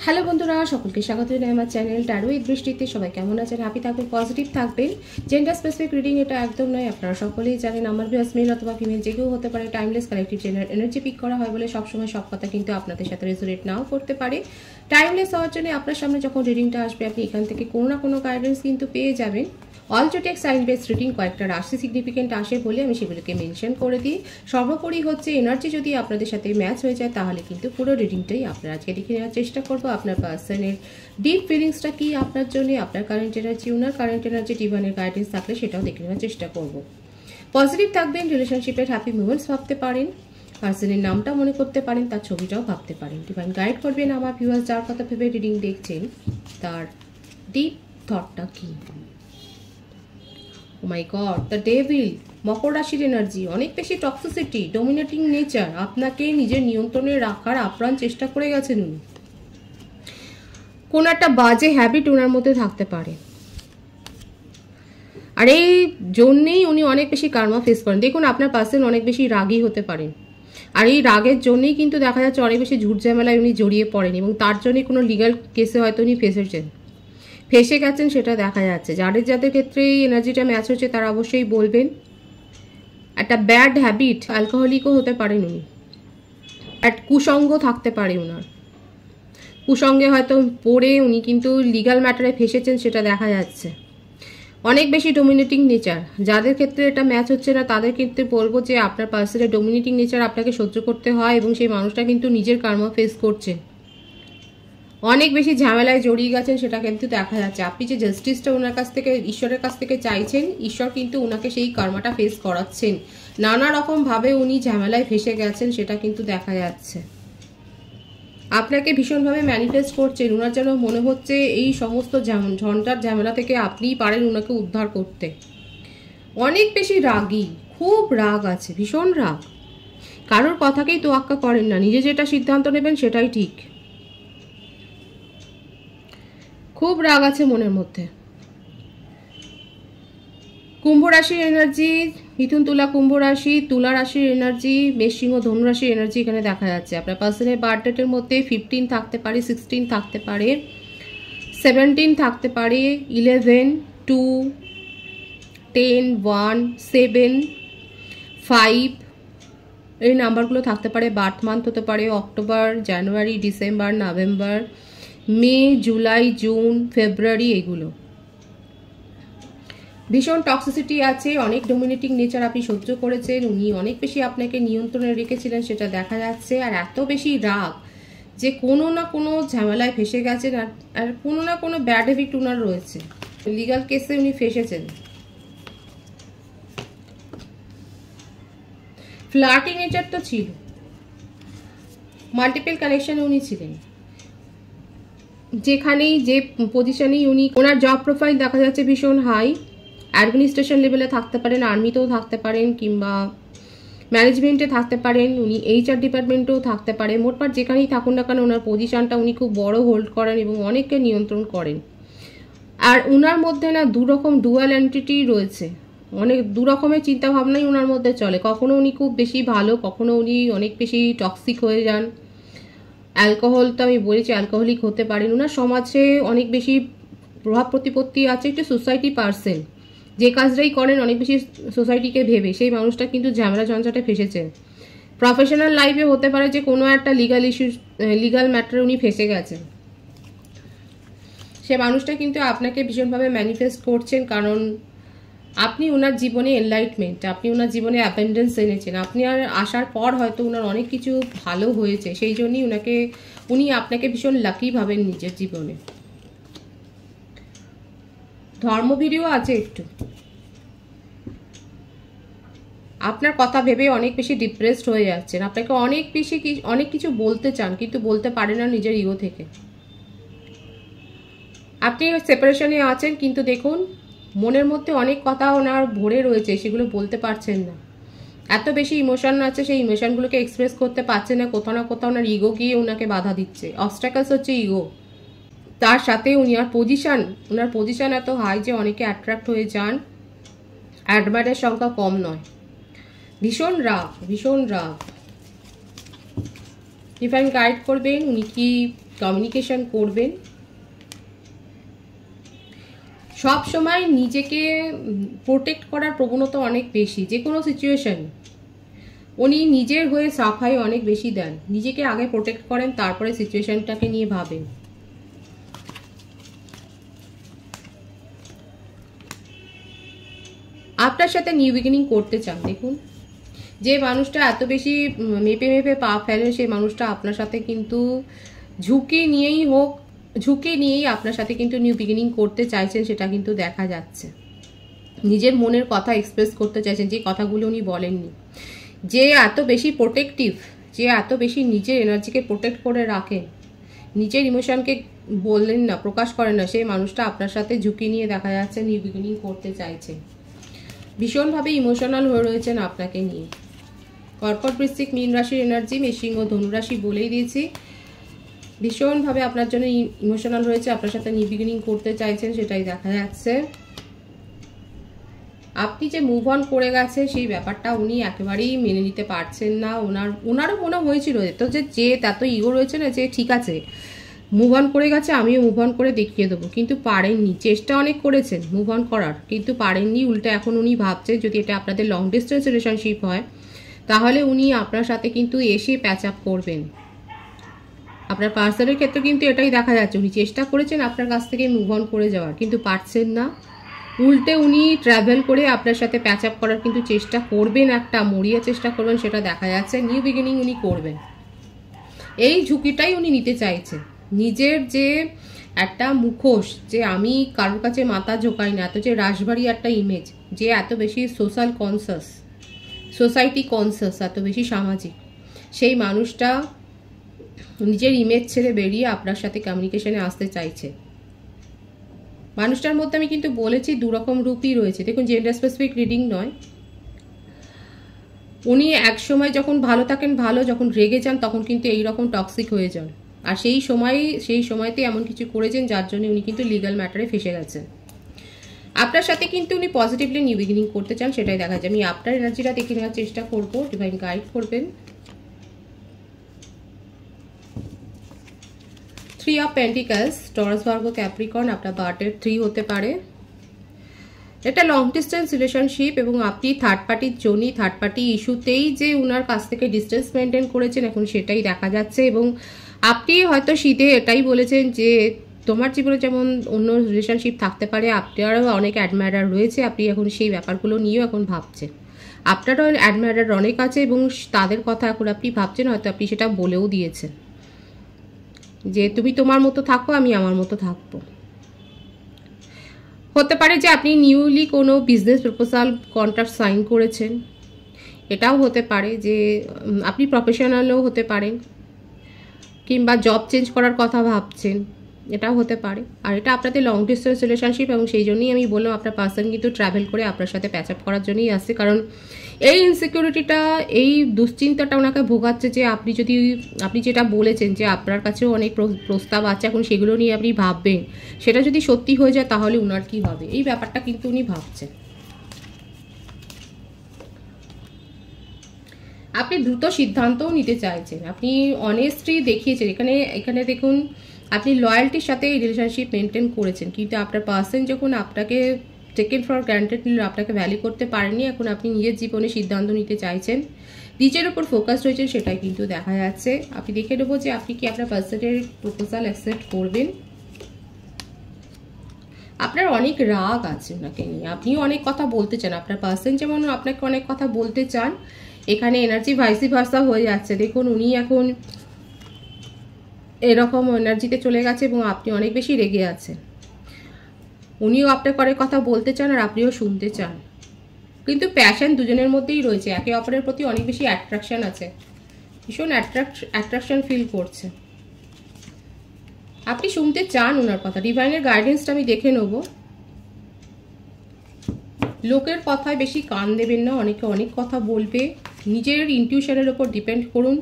Hello বন্ধুরা, সকলকে স্বাগত জানাই আমার চ্যানেল ট্যারো উইথ বৃষ্টিতে। সবাই কেমন আছেন? হ্যাপি থাকবেন, পজিটিভ থাকবেন। জেন্ডার স্পেসিফিক রিডিং এটা একদম নয়, আপনারা সকলেই জানেন। আমার ভিউয়ার্স মেল অথবা ফিমেল যে কেউ হতে পারে। Timeless collective gender energy peak করা হয় বলে সবসময় সব কথা কিন্তু আপনাদের সাথে রেজোনেট নাও করতে পারে। টাইমলেস হওয়ার জন্য আপনার সামনে যখন রিডিংটা আসবে, আপনি এখান থেকে কোনো না কোনো গাইডেন্স কিন্তু পেয়ে যাবেন। অল জোটেক সাইন বেস রিডিং কয়েকটা রাশি সিগনিফিকেন্ট আসে বলে আমি সেগুলোকে মেনশন করে দিই। সর্বোপরি হচ্ছে এনার্জি যদি আপনাদের সাথে ম্যাচ হয়ে যায় তাহলে কিন্তু পুরো রিডিংটাই আপনারা আজকে দেখে নেওয়ার চেষ্টা করবো। আপনার পার্সনের ডিপ ফিলিংসটা কি আপনার জন্য, আপনার কারেন্ট এনার্জি, ওনার কারেন্ট এনার্জি, ডিভাইনের গাইডেন্স থাকলে সেটাও দেখে নেওয়ার চেষ্টা করব। পজিটিভ থাকবেন, রিলেশনশিপের হ্যাপি মুমেন্টস ভাবতে পারেন, পার্সনের নামটা মনে করতে পারেন, তার ছবিটাও ভাবতে পারেন। ডিভাইন গাইড করবেন আমার ভিউয়ার্স যার কথা ভেবে রিডিং দেখছেন তার ডিপ থটটা কি। ও মাই গড, দ্য ডেভিল, মকর রাশির এনার্জি, অনেক বেশি টক্সিসিটি, ডমিনেটিং নেচার, আপনাকে নিজের নিয়ন্ত্রণে রাখার আপ্রাণ চেষ্টা করে গেছেন উনি। কোন একটা বাজে হ্যাবিট ওনার মধ্যে থাকতে পারে, আর এই জন্যেই উনি অনেক বেশি কার্মা ফেস করেন। দেখুন, আপনার পার্সন অনেক বেশি রাগী হতে পারেন, আর এই রাগের জন্যই কিন্তু দেখা যাচ্ছে অনেক বেশি ঝুট ঝামেলায় উনি জড়িয়ে পড়েন, এবং তার জন্যই কোনো লিগাল কেসে হয়তো উনি ফেসে গেছেন, সেটা দেখা যাচ্ছে। যাদের ক্ষেত্রে এই এনার্জিটা ম্যাচ হচ্ছে তারা অবশ্যই বলবেন। একটা ব্যাড হ্যাবিট, অ্যালকোহলিকও হতে পারেন উনি, এক কুসঙ্গ থাকতে পারে ওনার, কুসঙ্গে হয়তো পড়ে উনি কিন্তু লিগাল ম্যাটারে ফেসেছেন, সেটা দেখা যাচ্ছে। অনেক বেশি ডোমিনেটিং নেচার, যাদের ক্ষেত্রে এটা ম্যাচ হচ্ছে না তাদের ক্ষেত্রে বলবো যে আপনার পার্সনের ডোমিনেটিং নেচার আপনাকে সহ্য করতে হয়, এবং সেই মানুষটা কিন্তু নিজের কর্ম ফেস করছে, অনেক বেশি ঝামেলায় জড়িয়ে গেছেন, সেটা কিন্তু দেখা যাচ্ছে। আপনি যে জাস্টিসটা ওনার কাছ থেকে, ঈশ্বরের কাছ থেকে চাইছেন, ঈশ্বর কিন্তু ওনাকে সেই কর্মটা ফেস করাচ্ছেন। নানা রকম ভাবে উনি ঝামেলায় ফেসে গেছেন, সেটা কিন্তু দেখা যাচ্ছে। আপনাকে ভীষণভাবে ম্যানিফেস্ট করছেন, ওনার যেন মনে হচ্ছে এই সমস্ত ঝঞ্ঝার ঝামেলা থেকে আপনিই পারেন ওনাকে উদ্ধার করতে। অনেক বেশি রাগী, খুব রাগ আছে, ভীষণ রাগ, কারোর কথাকেই তোয়াক্কা করেন না, নিজে যেটা সিদ্ধান্ত নেবেন সেটাই ঠিক। খুব রাগ আছে মনের মধ্যে। কুম্ভ রাশির এনার্জি, মিথুন তুলা কুম্ভ রাশি, তুলা রাশির এনার্জি, মেষ সিংহ ধনু রাশির এনার্জি এখানে দেখা যাচ্ছে। আপনার পার্সনের বার্থ ডেটের মধ্যে 15 থাকতে পারে, 16 থাকতে পারে, 17 থাকতে পারে, 11, 2, 10, 1, 7, 5 এই নাম্বারগুলো থাকতে পারে। বার্থ মান্থ হতে পারে অক্টোবর, জানুয়ারি, ডিসেম্বর, নভেম্বর, মে, জুলাই, জুন, ফেব্রুয়ারি, এগুলো। ভীষণ টক্সিসিটি আছে, অনেক ডোমিনেটিং নেচার আপনি সহ্য করেছেন, উনি অনেক বেশি আপনাকে নিয়ন্ত্রণে রেখেছিলেন, সেটা দেখা যাচ্ছে। আর এত বেশি রাগ যে কোনো না কোনো ঝামেলায় ফেসে গেছেন, আর কোনো না কোনো ব্যাড হ্যাবিট ওনার রয়েছে, লিগাল কেসে উনি ফেসেছেন। ফ্লার্টি নেচার তো ছিল, মাল্টিপল কানেকশনে উনি ছিলেন, যেখানেই যে পজিশনেই উনি, ওনার জব প্রোফাইল দেখা যাচ্ছে ভীষণ হাই, অ্যাডমিনিস্ট্রেশন লেভেলে থাকতে পারেন, আর্মিতেও থাকতে পারেন, কিংবা ম্যানেজমেন্টে থাকতে পারেন, উনি HR ডিপার্টমেন্টেও থাকতে পারে। মোটমাট যেখানেই থাকুন না কেন ওনার পজিশনটা উনি খুব বড় হোল্ড করেন এবং অনেককে নিয়ন্ত্রণ করেন। আর ওনার মধ্যে না দুরকম ডুয়াল এন্টিটি রয়েছে, অনেক দুরকমের চিন্তাভাবনাই ওনার মধ্যে চলে। কখনো উনি খুব বেশি ভালো, কখনো উনি অনেক বেশি টক্সিক হয়ে যান। অ্যালকোহল তো আমি বলেছি, অ্যালকোহলিক হতে পারেন। ওনার সমাজে অনেক বেশি প্রভাব প্রতিপত্তি আছে, একটু সোসাইটি পার্সন, যে কাজটাই করেন অনেক বেশি সোসাইটিকে ভেবে, সেই মানুষটা কিন্তু ঝামেলা ঝঞ্ঝাটে ফেসেছেন। প্রফেশনাল লাইফে হতে পারে যে কোনো একটা লিগাল ইস্যু, লিগাল ম্যাটারে উনি ফেসে গেছেন, সে মানুষটা কিন্তু আপনাকে ভীষণভাবে ম্যানিফেস্ট করছেন, কারণ আপনি ওনার জীবনে এনলাইটমেন্ট, আপনি ওনার জীবনে অ্যাবেন্ডেন্স এনেছেন। আপনি আর আসার পর হয়তো ওনার অনেক কিছু ভালো হয়েছে, সেই জন্যই উনি আপনাকে ভীষণ লাকি ভাবেন নিজের জীবনে। ধর্ম ভিডিও আছে একটু, আপনার কথা ভেবে অনেক বেশি ডিপ্রেসড হয়ে যাচ্ছেন, আপনাকে অনেক কিছু বলতে চান কিন্তু বলতে পারেন না নিজের ইগো থেকে। আপনি সেপারেশনে আছেন, কিন্তু দেখুন মনের মধ্যে অনেক কথা ওনার ভরে রয়েছে, সেগুলো বলতে পারছেন না। এত বেশি ইমোশন আছে, সেই ইমোশনগুলোকে এক্সপ্রেস করতে পারছেন না, কোথাও না কোথাও ওনার ইগো গিয়ে ওনাকে বাধা দিচ্ছে। অবস্ট্যাকলস হচ্ছে ইগো, তার সাথে ওনার পজিশন এত হাই যে অনেকে অ্যাট্রাক্ট হয়ে যান, অ্যাডমায়ারের সংখ্যা কম নয়। ভীষণ রাগ, ভীষণ রাগ। ডিভাইন গাইড করবেন, উনি কি কমিউনিকেশন করবেন। সব সময় নিজেকে প্রোটেক্ট করার প্রবণতা অনেক বেশি, যে কোনো সিচুয়েশন উনি নিজের হয়ে সাফাই অনেক বেশি দেন, নিজেকে আগে প্রোটেক্ট করেন, তারপরে সিচুয়েশনটাকে নিয়ে ভাবেন। আপনার সাথে নিউ বিগিনিং করতে চান। দেখুন, যে মানুষটা এত বেশি মেপে মেপে পা ফেলে, সেই মানুষটা আপনার সাথে কিন্তু ঝুঁকি নিয়েই আপনার সাথে কিন্তু নিউ বিগিনিং করতে চাইছেন, সেটা কিন্তু দেখা যাচ্ছে। নিজের মনের কথা এক্সপ্রেস করতে চাইছেন, যে কথাগুলো উনি বলেননি। যে এত বেশি প্রোটেক্টিভ, যে এত বেশি নিজের এনার্জিকে প্রোটেক্ট করে রাখেন, নিজের ইমোশনকে বললেন না, প্রকাশ করেন না, সেই মানুষটা আপনার সাথে ঝুঁকি নিয়ে দেখা যাচ্ছে নিউ বিগিনিং করতে চাইছে। ভীষণভাবে ইমোশনাল হয়ে রয়েছেন আপনাকে নিয়ে। কর্কট, বৃশ্চিক, মীন রাশির এনার্জি, মেষিং ও ধনুরাশি বলেই দিয়েছি। ভীষণভাবে আপনার জন্য ইমোশনাল রয়েছে, আপনার সাথে নিউ বিগিনিং করতে চাইছেন, সেটাই দেখা যাচ্ছে। আপনি যে মুভ অন করে গেছে সেই ব্যাপারটা উনি একেবারেই মেনে নিতে পারছেন না। ওনারও মনে হয়েছিল তো যে এত ইগো রয়েছে না, যে ঠিক আছে মুভ অন করে গেছে, আমিও মুভ অন করে দেখিয়ে দেবো, কিন্তু পারেননি। চেষ্টা অনেক করেছেন মুভ অন করার, কিন্তু পারেননি। উল্টো এখন উনি ভাবছেন যদি এটা আপনাদের লং ডিস্টেন্স রিলেশনশিপ হয়, তাহলে উনি আপনার সাথে কিন্তু এসে প্যাচ আপ করবেন। আপনার পার্সনের ক্ষেত্রে কিন্তু এটাই দেখা যাচ্ছে, উনি চেষ্টা করেছেন আপনার কাছ থেকে মুভ অন করে যাওয়ার, কিন্তু পারছেন না। উল্টে উনি ট্রাভেল করে আপনার সাথে প্যাচ আপ করার কিন্তু চেষ্টা করবেন, একটা মরিয়া চেষ্টা করবেন, সেটা দেখা যাচ্ছে। নিউ বিগিনিং উনি করবেন, এই ঝুঁকিটাই উনি নিতে চাইছেন। নিজের যে একটা মুখোশ, যে আমি কারোর কাছে মাথা ঝোঁকাই না, এত যে রাশভারী একটা ইমেজ, যে এত বেশি সোশ্যাল কনসাস, সোসাইটি কনসাস, এত বেশি সামাজিক, সেই মানুষটা নিজের ইমেজ ছেড়ে বেরিয়ে আপনার সাথে কমিউনিকেশনে আসতে চাইছে। মানুষটার মধ্যে আমি কিন্তু বলেছি দুরকম রূপই রয়েছে। দেখুন, জেন্ডার স্পেসিফিক রিডিং নয়। উনি এক সময় যখন ভালো থাকেন ভালো, যখন রেগে যান তখন কিন্তু এইরকম টক্সিক হয়ে যান। আর সেই সময়তে এমন কিছু করেছেন যার জন্য উনি কিন্তু লিগ্যাল ম্যাটারে ফেসে গেছেন। আপনার সাথে কিন্তু উনি পজিটিভলি নিউ বিগিনিং করতে চান, সেটাই দেখা যায়। আমি আপনার এনার্জিটা দেখে নেওয়ার চেষ্টা করবো, ডিভাইন গাইড করবেন। 3 of pentacles, Taurus, Virgo, Capricorn, আপনার বার্থডেট 3 হতে পারে। এটা লং ডিস্টেন্স রিলেশনশিপ এবং আপনি থার্ড পার্টির জন্য, থার্ড পার্টি ইস্যুতেই যে উনার কাছ থেকে ডিস্টেন্স মেনটেন করেছেন, এখন সেটাই দেখা যাচ্ছে। এবং আপনি হয়তো শীতে এটাই বলেছেন যে তোমার জীবনে যেমন অন্য রিলেশনশিপ থাকতে পারে, আপনারও অনেক অ্যাডমায়ারার রয়েছে, আপনি এখন সেই ব্যাপারগুলো নিয়েও এখন ভাবছেন। আপনারও অ্যাডমায়ারার অনেক আছে এবং তাদের কথা এখন আপনি ভাবছেন, হয়তো আপনি সেটা বলেও দিয়েছেন যে তুমি তোমার মতো থাকো, আমি আমার মতো থাকবো। হতে পারে যে আপনি নিউলি কোনো বিজনেস প্রপোজাল কন্ট্রাক্ট সাইন করেছেন, এটাও হতে পারে যে আপনি প্রফেশনালও হতে পারেন, কিংবা জব চেঞ্জ করার কথা ভাবছেন, এটাও হতে পারে। আর এটা আপনাদের লং ডিস্টেন্স রিলেশনশিপ এবং সেই জন্যই আমি বললাম আপনার পার্সন কিন্তু ট্রাভেল করে আপনার সাথে প্যাচ আপ করার জন্যই আসছে। কারণ এই ইনসিকিউরিটিটা, এই দুশ্চিন্তাটা ওনাকে ভোগাচ্ছে যে আপনি যেটা বলেছেন যে আপনার কাছেও অনেক প্রস্তাব আছে, এখন সেগুলো নিয়ে আপনি ভাববেন, সেটা যদি সত্যি হয়ে যায় তাহলে উনার কি হবে, এই ব্যাপারটা কিন্তু উনি ভাবছেন। আপনি দ্রুত সিদ্ধান্তও নিতে চাইছেন, আপনি অনেস্টলি দেখিয়েছেন। এখানে দেখুন, আপনি লয়্যালটির সাথে এই রিলেশনশিপ মেনটেন করেছেন, কিন্তু আপনার পার্সন যখন আপনাকে টেকেন ফর গ্রান্টেড নিল, আপনাকে ভ্যালু করতে পারেননি, এখন আপনি নিজের জীবনে সিদ্ধান্ত নিতে চাইছেন, নিজের উপর ফোকাস রয়েছে, সেটাই কিন্তু দেখা যাচ্ছে। আপনি দেখে নেবো যে আপনি কি আপনার পার্সনের প্রপোজাল অ্যাকসেপ্ট করবেন। আপনার অনেক রাগ আছে ওনাকে নিয়ে, আপনিও অনেক কথা বলতে চান, আপনার পার্সন যেমন আপনাকে অনেক কথা বলতে চান। এখানে এনার্জি ভাইসি ভার্সা হয়ে যাচ্ছে। দেখুন, উনি এখন এরকম এনার্জিতে চলে গেছে এবং আপনি অনেক বেশি রেগে আছেন। উনিও আপনাকে অনেক কথা বলতে চান আর আপনিও শুনতে চান, কিন্তু প্যাশন দুজনের মধ্যেই রয়েছে, একে অপরের প্রতি অনেক বেশি অ্যাট্রাকশন আছে, ভীষণ অ্যাট্রাকশন ফিল করছে। আপনি শুনতে চান ওনার কথা। ডিভাইনের গাইডেন্সটা আমি দেখে নেব। লোকের কথায় বেশি কান দেবেন না, অনেকে অনেক কথা বলবে, নিজের ইনটিউশনের ওপর ডিপেন্ড করুন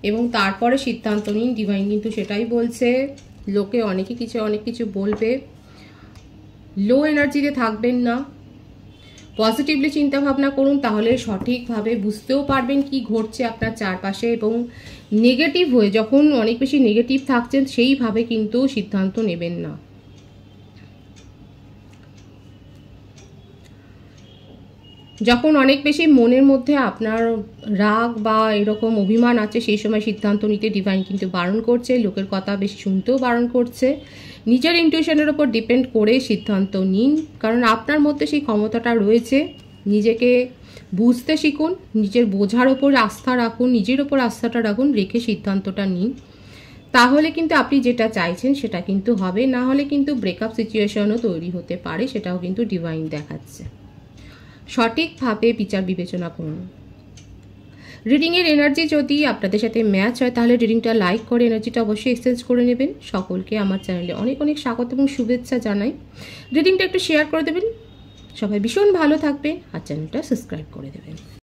এবং তারপরে সিদ্ধান্ত নিন। ডিভাইন কিন্তু সেটাই বলছে, লোকে অনেক কিছু বলবে, লো এনার্জিতে থাকবেন না, পজিটিভলি চিন্তা ভাবনা করুন, তাহলে সঠিকভাবে বুঝতেও পারবেন কি ঘটছে আপনার চারপাশে এবং নেগেটিভ হয়ে, যখন অনেক বেশি নেগেটিভ থাকছেন সেইভাবে কিন্তু সিদ্ধান্ত নেবেন না। যখন অনেক বেশি মনের মধ্যে আপনার রাগ বা এরকম অভিমান আছে, সেই সময় সিদ্ধান্ত নিতে ডিভাইন কিন্তু বারণ করছে, লোকের কথা বেশি শুনতেও বারণ করছে। নিজের ইনটিউশনের ওপর ডিপেন্ড করে সিদ্ধান্ত নিন, কারণ আপনার মধ্যে সেই ক্ষমতাটা রয়েছে। নিজেকে বুঝতে শিখুন, নিজের বোঝার ওপর আস্থা রাখুন, নিজের ওপর আস্থাটা রাখুন, রেখে সিদ্ধান্তটা নিন। তাহলে কিন্তু আপনি যেটা চাইছেন সেটা কিন্তু হবে, না হলে কিন্তু ব্রেকআপ সিচুয়েশনও তৈরি হতে পারে, সেটাও কিন্তু ডিভাইন দেখাচ্ছে। সঠিকভাবে বিচার বিবেচনা করুন। রিডিংয়ের এনার্জি যদি আপনাদের সাথে ম্যাচ হয় তাহলে রিডিংটা লাইক করে এনার্জিটা অবশ্যই এক্সচেঞ্জ করে নেবেন। সকলকে আমার চ্যানেলে অনেক অনেক স্বাগত এবং শুভেচ্ছা জানাই। রিডিংটা একটু শেয়ার করে দেবেন। সবাই ভীষণ ভালো থাকবেন আর চ্যানেলটা সাবস্ক্রাইব করে দেবেন।